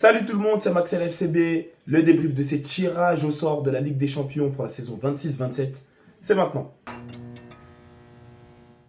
Salut tout le monde, c'est Maxel FCB. Le débrief de ces tirages au sort de la Ligue des Champions pour la saison 26-27, c'est maintenant.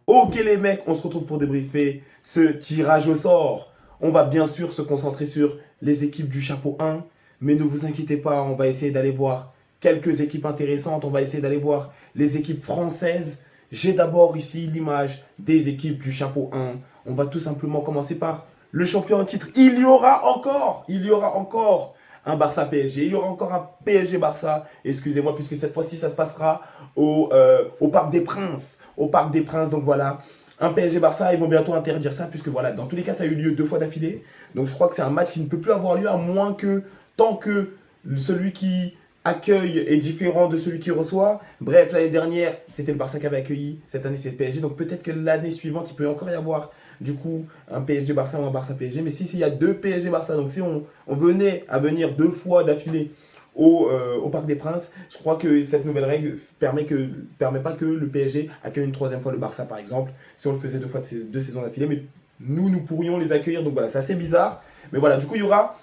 Ok les mecs, on se retrouve pour débriefer ce tirage au sort. On va bien sûr se concentrer sur les équipes du chapeau 1, mais ne vous inquiétez pas, on va essayer d'aller voir quelques équipes intéressantes, on va essayer d'aller voir les équipes françaises. J'ai d'abord ici l'image des équipes du chapeau 1. On va tout simplement commencer par le champion en titre. Il y aura encore un Barça PSG, il y aura encore un PSG Barça, excusez-moi, puisque cette fois-ci ça se passera au Parc des Princes. Au Parc des Princes, donc voilà. Un PSG Barça, ils vont bientôt interdire ça, puisque voilà, dans tous les cas, ça a eu lieu 2 fois d'affilée. Donc je crois que c'est un match qui ne peut plus avoir lieu, à moins que, tant que celui qui accueille est différent de celui qui reçoit. Bref, l'année dernière, c'était le Barça qui avait accueilli. Cette année, c'est le PSG. Donc peut-être que l'année suivante, il peut encore y avoir du coup un PSG Barça ou un Barça PSG. Mais si il y a 2 PSG Barça, donc si on venait à venir 2 fois d'affilée au Parc des Princes, je crois que cette nouvelle règle permet pas que le PSG accueille une 3e fois le Barça, par exemple, si on le faisait 2 fois de ces 2 saisons d'affilée. Mais nous pourrions les accueillir. Donc voilà, c'est assez bizarre. Mais voilà, du coup, il y aura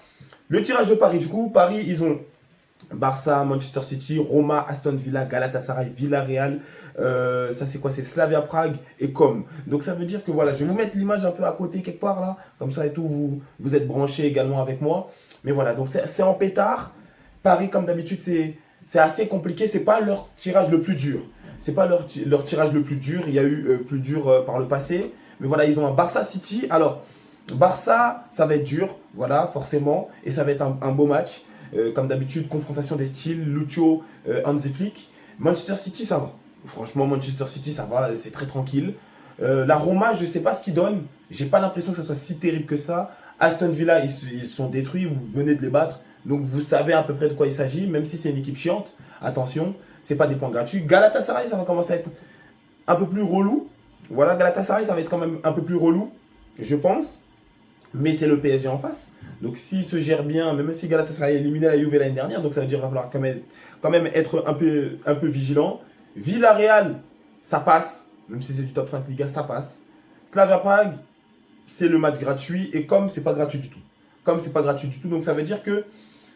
le tirage de Paris. Du coup, Paris, ils ont Barça, Manchester City, Roma, Aston Villa, Galatasaray, Villarreal. Ça, c'est quoi? C'est Slavia Prague et Com. Donc, ça veut dire que voilà, je vais vous mettre l'image un peu à côté quelque part là. Comme ça et tout, vous êtes branchés également avec moi. Mais voilà, donc c'est en pétard. Paris, comme d'habitude, c'est assez compliqué. C'est pas leur tirage le plus dur. C'est pas leur tirage le plus dur. Il y a eu plus dur par le passé. Mais voilà, ils ont un Barça City. Alors, Barça, ça va être dur, voilà, forcément. Et ça va être un beau match. Comme d'habitude, confrontation des styles, Lucho, Hansi Flick. Manchester City, ça va. Franchement, Manchester City, ça va, c'est très tranquille. La Roma, je ne sais pas ce qu'ils donnent. J'ai pas l'impression que ça soit si terrible que ça. Aston Villa, ils sont détruits, vous venez de les battre. Donc vous savez à peu près de quoi il s'agit, même si c'est une équipe chiante. Attention, c'est pas des points gratuits. Galatasaray, ça va commencer à être un peu plus relou. Voilà, Galatasaray, ça va être quand même un peu plus relou, je pense. Mais c'est le PSG en face. Donc s'il se gère bien, même si Galatasaray a éliminé la Juve l'année dernière, donc ça veut dire qu'il va falloir quand même être un peu vigilant. Villarreal, ça passe. Même si c'est du top 5 Liga, ça passe. Slavia Prague, c'est le match gratuit. Et comme c'est pas gratuit du tout. Comme c'est pas gratuit du tout, donc ça veut dire que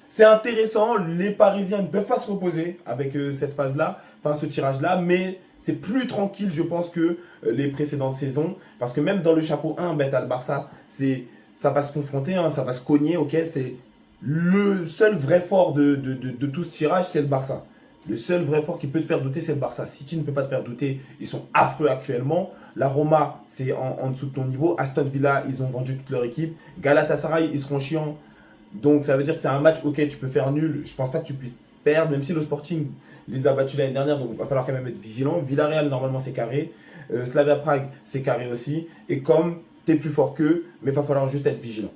c'est intéressant. Les Parisiens ne peuvent pas se reposer avec cette phase-là, enfin ce tirage-là, mais c'est plus tranquille, je pense, que les précédentes saisons. Parce que même dans le chapeau 1, ben, le Barça, ça va se confronter, hein, ça va se cogner, ok. C'est le seul vrai fort de tout ce tirage, c'est le Barça. Le seul vrai fort qui peut te faire douter, c'est le Barça. City ne peut pas te faire douter, ils sont affreux actuellement. La Roma, c'est en dessous de ton niveau. Aston Villa, ils ont vendu toute leur équipe. Galatasaray, ils seront chiants. Donc ça veut dire que c'est un match, ok, tu peux faire nul. Je pense pas que tu puisses perdre, même si le Sporting les a battus l'année dernière, donc il va falloir quand même être vigilant. Villarreal, normalement, c'est carré. Slavia Prague, c'est carré aussi. Et comme tu es plus fort qu'eux, mais il va falloir juste être vigilant.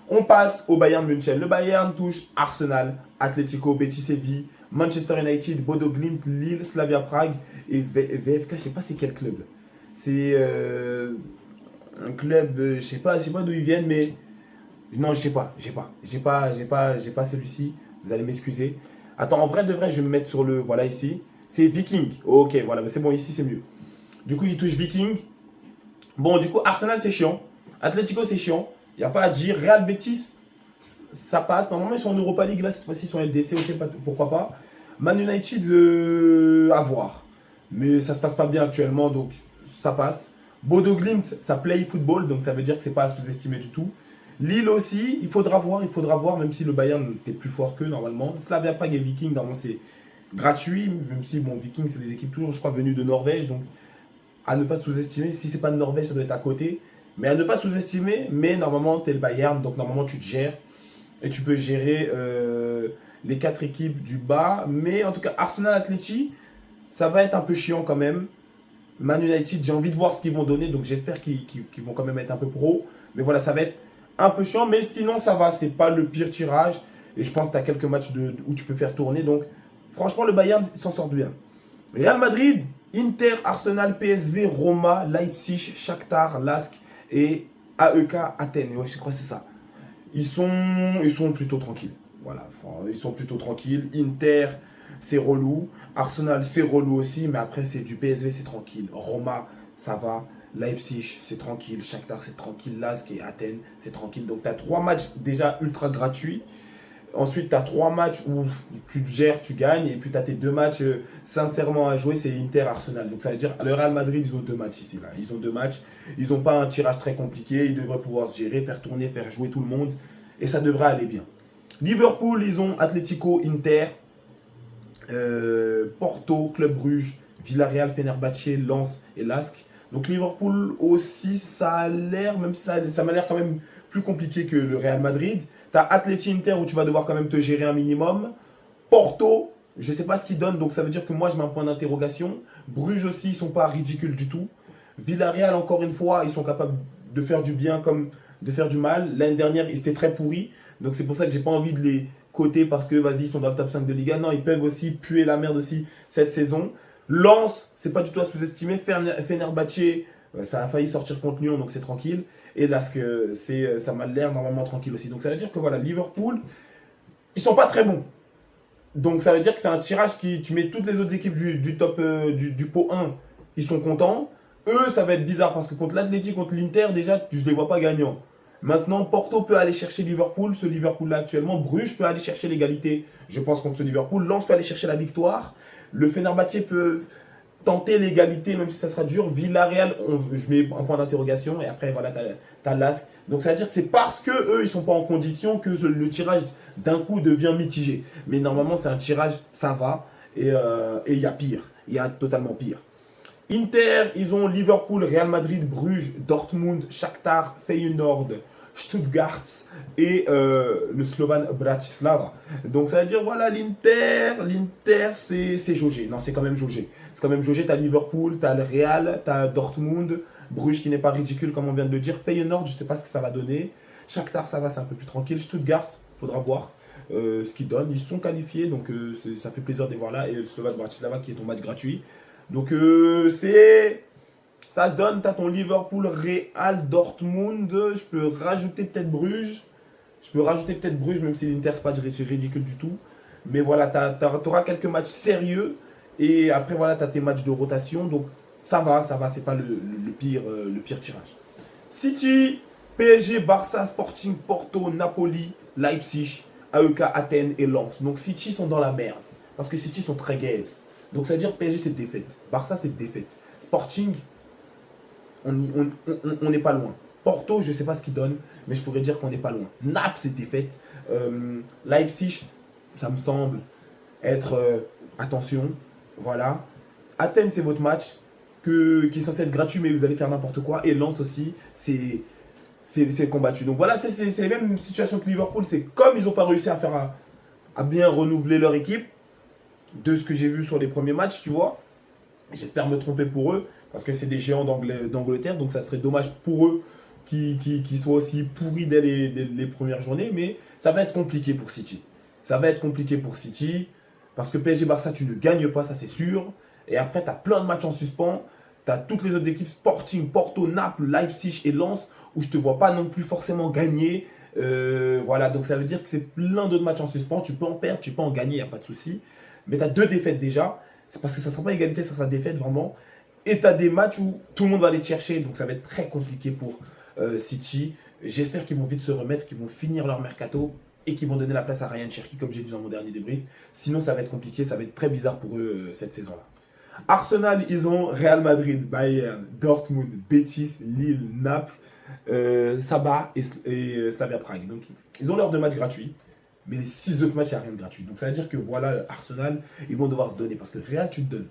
On passe au Bayern München. Le Bayern touche Arsenal, Atlético, Betis Séville, Manchester United, Bodo Glimt, Lille, Slavia Prague et VFK. Je sais pas c'est quel club. C'est un club, je sais pas d'où ils viennent, mais non, je sais pas. J'ai pas celui-ci. Vous allez m'excuser. Attends, en vrai de vrai, je vais me mettre sur le, voilà ici. C'est Viking. Ok, voilà, mais c'est bon, ici c'est mieux. Du coup, il touche Viking. Bon, du coup, Arsenal, c'est chiant. Atlético, c'est chiant. Il n'y a pas à dire. Real Betis, ça passe. Normalement, ils sont en Europa League. Là, cette fois-ci, ils sont en LDC. Ok, pourquoi pas. Man United, à voir. Mais ça se passe pas bien actuellement, donc ça passe. Bodo Glimt, ça play football, donc ça veut dire que c'est pas à sous-estimer du tout. Lille aussi, il faudra voir, même si le Bayern est plus fort qu'eux normalement. Slavia Prague et Viking, normalement, c'est gratuit, même si, bon, Viking, c'est des équipes toujours, je crois, venues de Norvège, donc à ne pas sous-estimer. Si c'est pas de Norvège, ça doit être à côté. Mais à ne pas sous-estimer, mais normalement, tu es le Bayern, donc normalement, tu te gères. Et tu peux gérer les 4 équipes du bas. Mais en tout cas, Arsenal Atleti, ça va être un peu chiant quand même. Man United, j'ai envie de voir ce qu'ils vont donner, donc j'espère qu'ils vont quand même être un peu pro. Mais voilà, ça va être un peu chiant, mais sinon ça va, c'est pas le pire tirage. Et je pense que tu as quelques matchs où tu peux faire tourner. Donc franchement, le Bayern s'en sort bien. Real Madrid, Inter, Arsenal, PSV, Roma, Leipzig, Shakhtar, Lask et AEK Athènes. Ouais, je crois que c'est ça. Ils sont plutôt tranquilles. Voilà, ils sont plutôt tranquilles. Inter, c'est relou. Arsenal, c'est relou aussi. Mais après, c'est du PSV, c'est tranquille. Roma, ça va. Leipzig, c'est tranquille. Shakhtar, c'est tranquille. Lask et Athènes, c'est tranquille. Donc, tu as 3 matchs déjà ultra gratuits. Ensuite, tu as 3 matchs où tu te gères, tu gagnes. Et puis, tu as tes 2 matchs sincèrement à jouer, c'est Inter-Arsenal. Donc, ça veut dire, le Real Madrid, ils ont 2 matchs ici. Là. Ils ont 2 matchs. Ils n'ont pas un tirage très compliqué. Ils devraient pouvoir se gérer, faire tourner, faire jouer tout le monde. Et ça devrait aller bien. Liverpool, ils ont Atlético, Inter, Porto, Club Bruges, Villarreal, Fenerbahçe, Lens et Lask. Donc Liverpool aussi, ça a l'air, même si ça m'a l'air quand même plus compliqué que le Real Madrid. Tu as Atleti Inter où tu vas devoir quand même te gérer un minimum. Porto, je ne sais pas ce qu'ils donnent, donc ça veut dire que moi je mets un point d'interrogation. Bruges aussi, ils ne sont pas ridicules du tout. Villarreal, encore une fois, ils sont capables de faire du bien comme de faire du mal. L'année dernière, ils étaient très pourris. Donc c'est pour ça que j'ai pas envie de les coter parce que vas-y, ils sont dans le top 5 de Liga. Non, ils peuvent aussi puer la merde aussi cette saison. Lens, c'est pas du tout à sous-estimer. Fenerbahçe, ça a failli sortir contre Lyon, donc c'est tranquille. Et là, ça m'a l'air normalement tranquille aussi. Donc ça veut dire que voilà, Liverpool, ils sont pas très bons. Donc ça veut dire que c'est un tirage qui, tu mets toutes les autres équipes du top du pot 1, ils sont contents. Eux, ça va être bizarre parce que contre l'Atleti, contre l'Inter, déjà, je ne les vois pas gagnants. Maintenant, Porto peut aller chercher Liverpool, ce Liverpool-là actuellement. Bruges peut aller chercher l'égalité, je pense, contre ce Liverpool. Lens peut aller chercher la victoire. Le Fenerbahçe peut tenter l'égalité, même si ça sera dur. Villarreal, je mets un point d'interrogation. Et après, voilà, t'as Lask. Donc, ça veut dire que c'est parce qu'eux, ils ne sont pas en condition que le tirage, d'un coup, devient mitigé. Mais normalement, c'est un tirage, ça va. Et il y a pire. Il y a totalement pire. Inter, ils ont Liverpool, Real Madrid, Bruges, Dortmund, Shakhtar, Feyenoord, Stuttgart et le Slovan Bratislava. Donc ça veut dire, voilà, l'Inter, c'est jaugé. Non, c'est quand même jaugé. C'est quand même jaugé. Tu as Liverpool, tu as le Real, tu as Dortmund, Bruges qui n'est pas ridicule comme on vient de le dire. Feyenoord, je ne sais pas ce que ça va donner. Shakhtar, ça va, c'est un peu plus tranquille. Stuttgart, il faudra voir ce qu'ils donnent. Ils sont qualifiés, donc ça fait plaisir de les voir là. Et le Slovan Bratislava qui est ton match gratuit. Donc ça se donne, tu as ton Liverpool, Real, Dortmund, je peux rajouter peut-être Bruges. Même si l'Inter c'est pas ridicule du tout. Mais voilà, tu auras quelques matchs sérieux. Et après, voilà, tu as tes matchs de rotation. Donc ça va, c'est pas le pire tirage. City, PSG, Barça, Sporting, Porto, Napoli, Leipzig, AEK, Athènes et Lens. Donc City sont dans la merde. Parce que City sont très gays. Donc ça veut dire PSG c'est défaite. Barça c'est défaite. Sporting, on n'est pas loin. Porto, je ne sais pas ce qu'il donne, mais je pourrais dire qu'on n'est pas loin. Naples c'est défaite. Leipzig, ça me semble être attention. Voilà. Athènes c'est votre match qui est censé être gratuit, mais vous allez faire n'importe quoi. Et Lens aussi, c'est combattu. Donc voilà, c'est la même situation que Liverpool. C'est comme ils n'ont pas réussi à bien renouveler leur équipe. De ce que j'ai vu sur les premiers matchs, tu vois. J'espère me tromper pour eux, parce que c'est des géants d'Angleterre, donc ça serait dommage pour eux qu'ils soient aussi pourris dès les premières journées, mais ça va être compliqué pour City. Ça va être compliqué pour City, parce que PSG-Barça, tu ne gagnes pas, ça c'est sûr. Et après, tu as plein de matchs en suspens. Tu as toutes les autres équipes, Sporting, Porto, Naples, Leipzig et Lens, où je ne te vois pas non plus forcément gagner. Voilà, donc ça veut dire que c'est plein d'autres matchs en suspens. Tu peux en perdre, tu peux en gagner, il n'y a pas de souci. Mais tu as 2 défaites déjà. C'est parce que ça ne sera pas égalité, ça sera défaite vraiment. Et tu as des matchs où tout le monde va aller te chercher. Donc ça va être très compliqué pour City. J'espère qu'ils vont vite se remettre, qu'ils vont finir leur mercato et qu'ils vont donner la place à Ryan Cherki, comme j'ai dit dans mon dernier débrief. Sinon, ça va être compliqué, ça va être très bizarre pour eux cette saison-là. Arsenal, ils ont Real Madrid, Bayern, Dortmund, Betis, Lille, Naples, Sabah et Slavia Prague. Donc ils ont leurs 2 matchs gratuits. Mais les 6 autres matchs, il n'y a rien de gratuit. Donc ça veut dire que voilà, Arsenal, ils vont devoir se donner. Parce que Real, tu te donnes.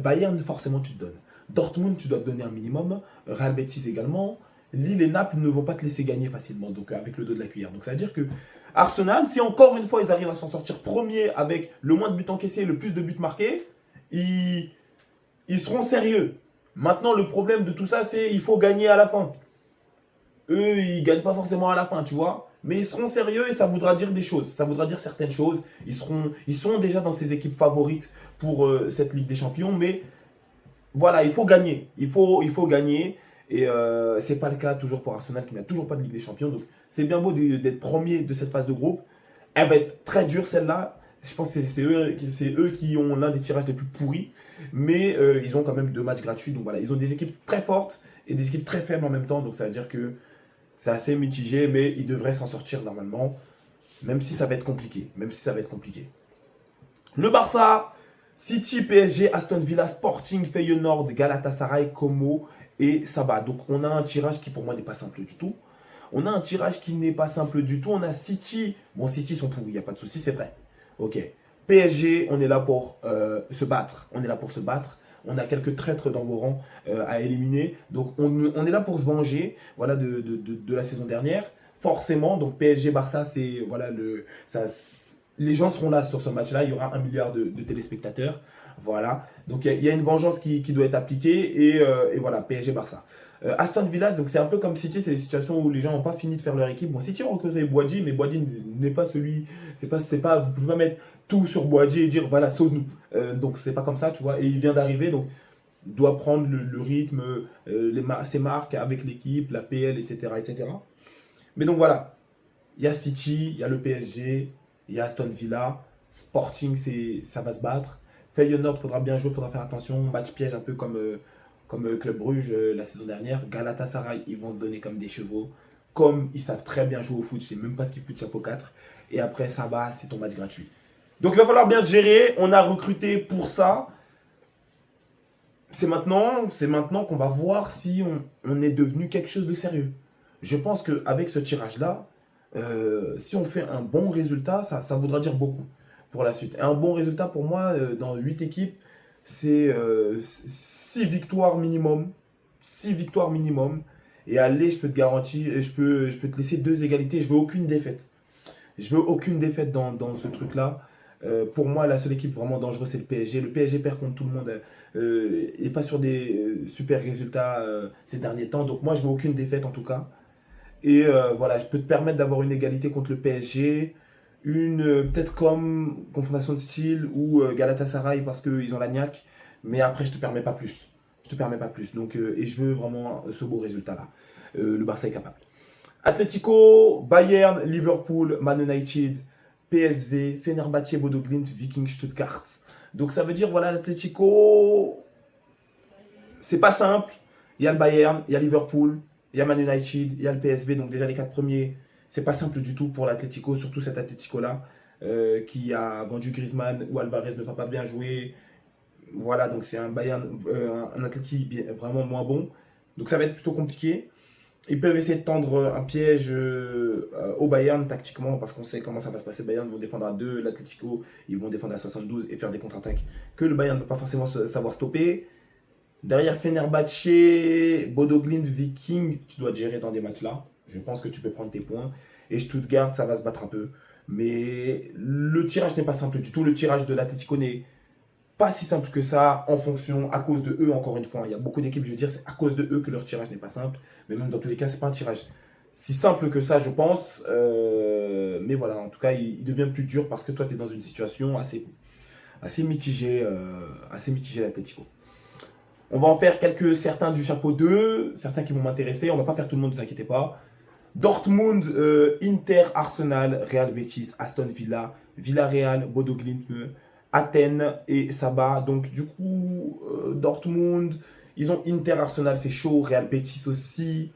Bayern, forcément, tu te donnes. Dortmund, tu dois te donner un minimum. Real Betis également. Lille et Naples ne vont pas te laisser gagner facilement. Donc avec le dos de la cuillère. Donc ça veut dire que Arsenal, si encore une fois ils arrivent à s'en sortir premier avec le moins de buts encaissés et le plus de buts marqués, ils seront sérieux. Maintenant, le problème de tout ça, c'est qu'il faut gagner à la fin. Eux, ils ne gagnent pas forcément à la fin, tu vois. Mais ils seront sérieux et ça voudra dire des choses. Ça voudra dire certaines choses. Ils sont déjà dans ces équipes favorites pour cette Ligue des Champions. Mais voilà, il faut gagner. Il faut gagner. Et ce n'est pas le cas toujours pour Arsenal qui n'a toujours pas de Ligue des Champions. Donc c'est bien beau d'être premier de cette phase de groupe. Elle va être très dure celle-là. Je pense que c'est eux qui ont l'un des tirages les plus pourris. Mais ils ont quand même 2 matchs gratuits. Donc voilà, ils ont des équipes très fortes et des équipes très faibles en même temps. Donc ça veut dire que c'est assez mitigé, mais ils devraient s'en sortir normalement. Même si ça va être compliqué. Même si ça va être compliqué. Le Barça, City, PSG, Aston Villa, Sporting, Feyenoord, Galatasaray, Como et Sabah. Donc on a un tirage qui pour moi n'est pas simple du tout. On a un tirage qui n'est pas simple du tout. On a City. Bon, City sont pourris, il n'y a pas de souci, c'est vrai. Ok. PSG, on est là pour se battre. On est là pour se battre. On a quelques traîtres dans vos rangs à éliminer. Donc on est là pour se venger voilà, de la saison dernière. Forcément, donc PSG Barça, c'est voilà les gens seront là sur ce match-là. Il y aura 1 milliard de téléspectateurs. Voilà. Donc il y a une vengeance qui doit être appliquée et voilà PSG Barça. Aston Villa, donc c'est un peu comme City, c'est des situations où les gens n'ont pas fini de faire leur équipe. Bon, City ont recruté Boadji, mais Boadji n'est pas celui, vous pouvez pas mettre tout sur Boadji et dire voilà sauve-nous. Donc c'est pas comme ça, tu vois. Et il vient d'arriver, donc doit prendre le rythme, ses marques avec l'équipe, la PL, etc., etc. Mais donc voilà, il y a City, il y a le PSG, il y a Aston Villa, Sporting, ça va se battre. Feyenoord, faudra bien jouer, faudra faire attention. Match piège un peu comme Club Bruges la saison dernière. Galatasaray, ils vont se donner comme des chevaux. Comme ils savent très bien jouer au foot, je sais même pas ce qu'ils foutent chapeau 4. Et après, ça va, c'est ton match gratuit. Donc il va falloir bien se gérer. On a recruté pour ça. C'est maintenant qu'on va voir si on est devenu quelque chose de sérieux. Je pense qu'avec ce tirage-là, si on fait un bon résultat, ça voudra dire beaucoup pour la suite. Et un bon résultat pour moi, dans 8 équipes, c'est 6 victoires minimum. 6 victoires minimum. Et allez, je peux te garantir, je peux te laisser 2 égalités. Je veux aucune défaite. Je veux aucune défaite dans ce truc-là. Pour moi, la seule équipe vraiment dangereuse, c'est le PSG. Le PSG perd contre tout le monde et pas sur des super résultats ces derniers temps. Donc moi, je veux aucune défaite en tout cas. Et voilà, je peux te permettre d'avoir une égalité contre le PSG. Peut-être comme confrontation de style ou Galatasaray parce qu'ils ont la niaque. Mais après, je te permets pas plus. Je te permets pas plus. Donc, et je veux vraiment ce beau résultat-là. Le Barça est capable. Atlético, Bayern, Liverpool, Man United, PSV, Fenerbahçe, Bodo Glimt, Viking, Stuttgart. Donc ça veut dire, voilà, l'Atlético, c'est pas simple. Il y a le Bayern, il y a Liverpool, il y a Man United, il y a le PSV. Donc déjà les 4 premiers, c'est pas simple du tout pour l'Atlético, surtout cet Atlético-là, qui a vendu Griezmann ou Alvarez ne va pas bien jouer. Voilà, donc c'est un Bayern, un Atlético vraiment moins bon. Donc ça va être plutôt compliqué. Ils peuvent essayer de tendre un piège au Bayern tactiquement parce qu'on sait comment ça va se passer. Le Bayern vont défendre à 2, l'Atlético ils vont défendre à 72 et faire des contre-attaques que le Bayern ne peut pas forcément savoir stopper. Derrière Fenerbahçe, Bodo Glimt, Viking, tu dois te gérer dans des matchs là. Je pense que tu peux prendre tes points. Et Stuttgart, ça va se battre un peu. Mais le tirage n'est pas simple du tout. Le tirage de l'Atlético n'est pas si simple que ça, en fonction, à cause de eux, encore une fois. Il y a beaucoup d'équipes, je veux dire, c'est à cause de eux que leur tirage n'est pas simple. Mais même dans tous les cas, c'est pas un tirage si simple que ça, je pense. Mais voilà, en tout cas, il devient plus dur parce que toi, tu es dans une situation assez mitigée, l'Atletico. On va en faire certains du chapeau 2, certains qui vont m'intéresser. On va pas faire tout le monde, ne vous inquiétez pas. Dortmund, Inter, Arsenal, Real Betis, Aston Villa, Villarreal, Bodo Glimt, Athènes et Sabah. Donc du coup, Dortmund, ils ont Inter, Arsenal, c'est chaud. Real Betis aussi,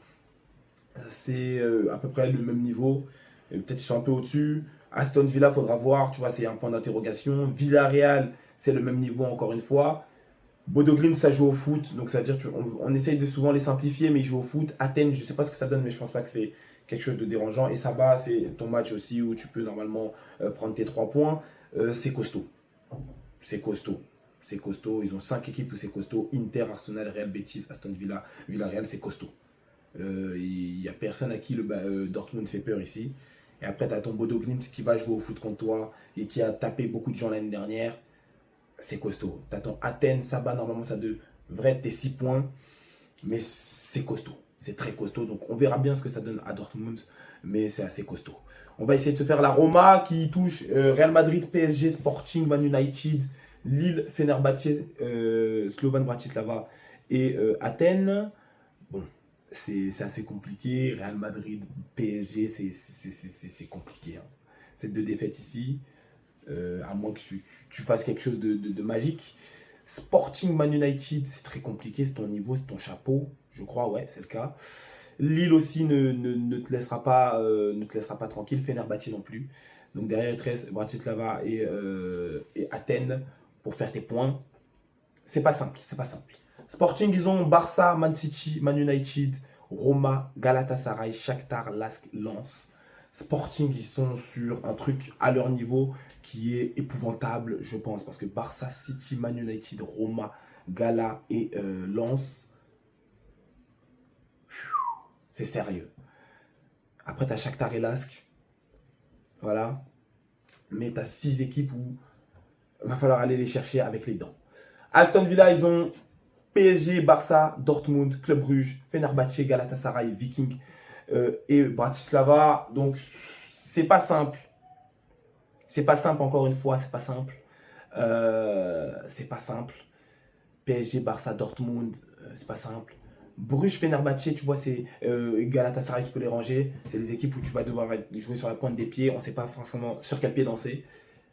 c'est à peu près le même niveau. Peut-être qu'ils sont un peu au-dessus. Aston Villa, faudra voir, tu vois, c'est un point d'interrogation. Villarreal, c'est le même niveau encore une fois. Bodo Glimt, ça joue au foot, donc ça veut dire on essaye de souvent les simplifier, mais ils jouent au foot. Athènes, je ne sais pas ce que ça donne, mais je pense pas que c'est quelque chose de dérangeant. Et Sabah, c'est ton match aussi où tu peux normalement prendre tes 3 points. C'est costaud. C'est costaud. C'est costaud. Ils ont 5 équipes où c'est costaud. Inter, Arsenal, Real Betis, Aston Villa, Villarreal, c'est costaud. Il n'y a personne à qui Dortmund fait peur ici. Et après, tu as ton Bodo Glimt qui va jouer au foot contre toi et qui a tapé beaucoup de gens l'année dernière. C'est costaud. Tu as ton Athènes, Sabah, normalement ça devrait être tes 6 points. Mais c'est costaud. C'est très costaud. Donc on verra bien ce que ça donne à Dortmund. Mais c'est assez costaud. On va essayer de se faire la Roma qui touche Real Madrid, PSG, Sporting, Man United, Lille, Fenerbahçe, Slovan Bratislava et Athènes. Bon, c'est assez compliqué. Real Madrid, PSG, c'est compliqué. Hein. C'est 2 défaites ici. à moins que tu fasses quelque chose de magique. Sporting Man United, c'est très compliqué, c'est ton niveau, c'est ton chapeau, je crois, ouais, c'est le cas. Lille aussi ne te laissera pas, ne te laissera pas tranquille, Fenerbahçe non plus. Donc derrière, il te reste Bratislava et Athènes pour faire tes points. C'est pas simple, c'est pas simple. Sporting, ils ont Barça, Man City, Man United, Roma, Galatasaray, Shakhtar, Lask, Lens. Sporting, ils sont sur un truc à leur niveau qui est épouvantable, je pense. Parce que Barça, City, Man United, Roma, Gala et Lens, c'est sérieux. Après, tu as Shakhtar et Lask. Voilà. Mais tu as 6 équipes où il va falloir aller les chercher avec les dents. Aston Villa, ils ont PSG, Barça, Dortmund, Club Brugge, Fenerbahçe, Galatasaray, Viking et Bratislava. Donc, c'est pas simple. C'est pas simple, encore une fois, c'est pas simple. C'est pas simple. PSG, Barça, Dortmund, c'est pas simple. Bruges, Fenerbahçe, tu vois, c'est Galatasaray, tu peux les ranger. C'est des équipes où tu vas devoir jouer sur la pointe des pieds. On sait pas forcément sur quel pied danser.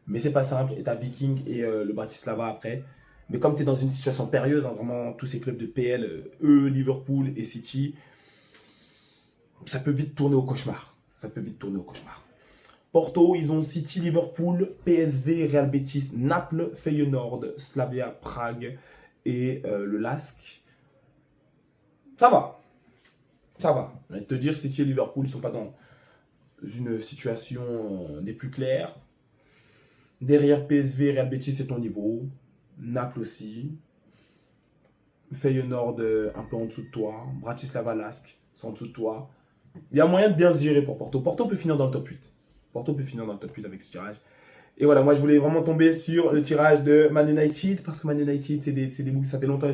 Mais c'est pas simple. Et t'as Viking et le Bratislava après. Mais comme tu es dans une situation périlleuse, hein, vraiment, tous ces clubs de PL, Liverpool et City, ça peut vite tourner au cauchemar. Ça peut vite tourner au cauchemar. Porto, ils ont City, Liverpool, PSV, Real Betis, Naples, Feyenoord, Slavia, Prague et le LASK. Ça va. Ça va. Je vais te dire, City et Liverpool ne sont pas dans une situation des plus claires. Derrière PSV, Real Betis, c'est ton niveau. Naples aussi. Feyenoord un peu en dessous de toi. Bratislava, Lask, c'est en dessous de toi. Il y a moyen de bien se gérer pour Porto. Porto peut finir dans le top 8. Porto peut finir dans le top 8 avec ce tirage. Et voilà, moi je voulais vraiment tomber sur le tirage de Man United. Parce que Man United, c'est des boucs, ça fait longtemps,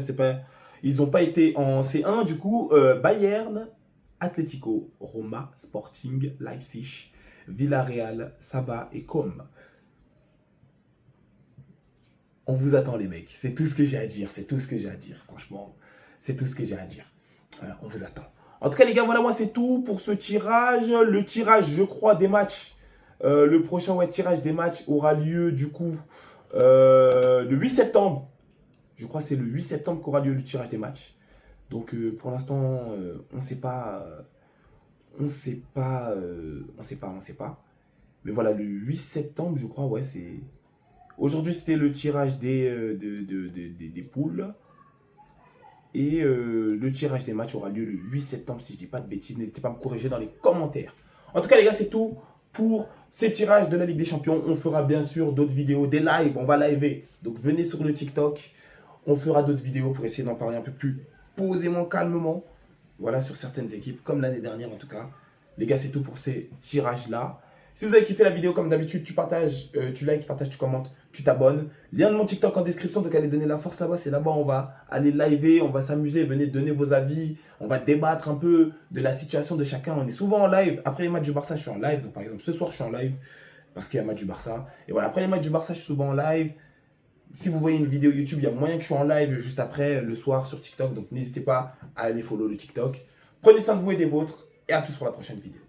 ils n'ont pas été en C1. Du coup, Bayern, Atlético, Roma, Sporting, Leipzig, Villarreal, Saba et Com. On vous attend les mecs, c'est tout ce que j'ai à dire, c'est tout ce que j'ai à dire, franchement, c'est tout ce que j'ai à dire. On vous attend. En tout cas les gars, voilà, moi c'est tout pour ce tirage. Le tirage, je crois, des matchs, le prochain tirage des matchs aura lieu du coup le 8 septembre. Je crois que c'est le 8 septembre qu'aura lieu le tirage des matchs. Donc pour l'instant, on ne sait pas, on sait pas, on sait pas, on sait pas. Mais voilà, le 8 septembre, je crois, ouais, c'est... Aujourd'hui, c'était le tirage des poules. Et le tirage des matchs aura lieu le 8 septembre, si je ne dis pas de bêtises. N'hésitez pas à me corriger dans les commentaires. En tout cas, les gars, c'est tout pour ces tirages de la Ligue des Champions. On fera bien sûr d'autres vidéos, des lives. On va liver. Donc, venez sur le TikTok. On fera d'autres vidéos pour essayer d'en parler un peu plus posément, calmement. Voilà, sur certaines équipes, comme l'année dernière en tout cas. Les gars, c'est tout pour ces tirages-là. Si vous avez kiffé la vidéo, comme d'habitude, tu partages, tu likes, tu partages, tu commentes, tu t'abonnes. Lien de mon TikTok en description, donc allez donner la force là-bas. C'est là-bas, on va aller liver, on va s'amuser, venez donner vos avis. On va débattre un peu de la situation de chacun. On est souvent en live. Après les matchs du Barça, je suis en live. Donc par exemple, ce soir, je suis en live parce qu'il y a un match du Barça. Et voilà, après les matchs du Barça, je suis souvent en live. Si vous voyez une vidéo YouTube, il y a moyen que je sois en live juste après, le soir sur TikTok. Donc n'hésitez pas à aller follow le TikTok. Prenez soin de vous et des vôtres. Et à plus pour la prochaine vidéo.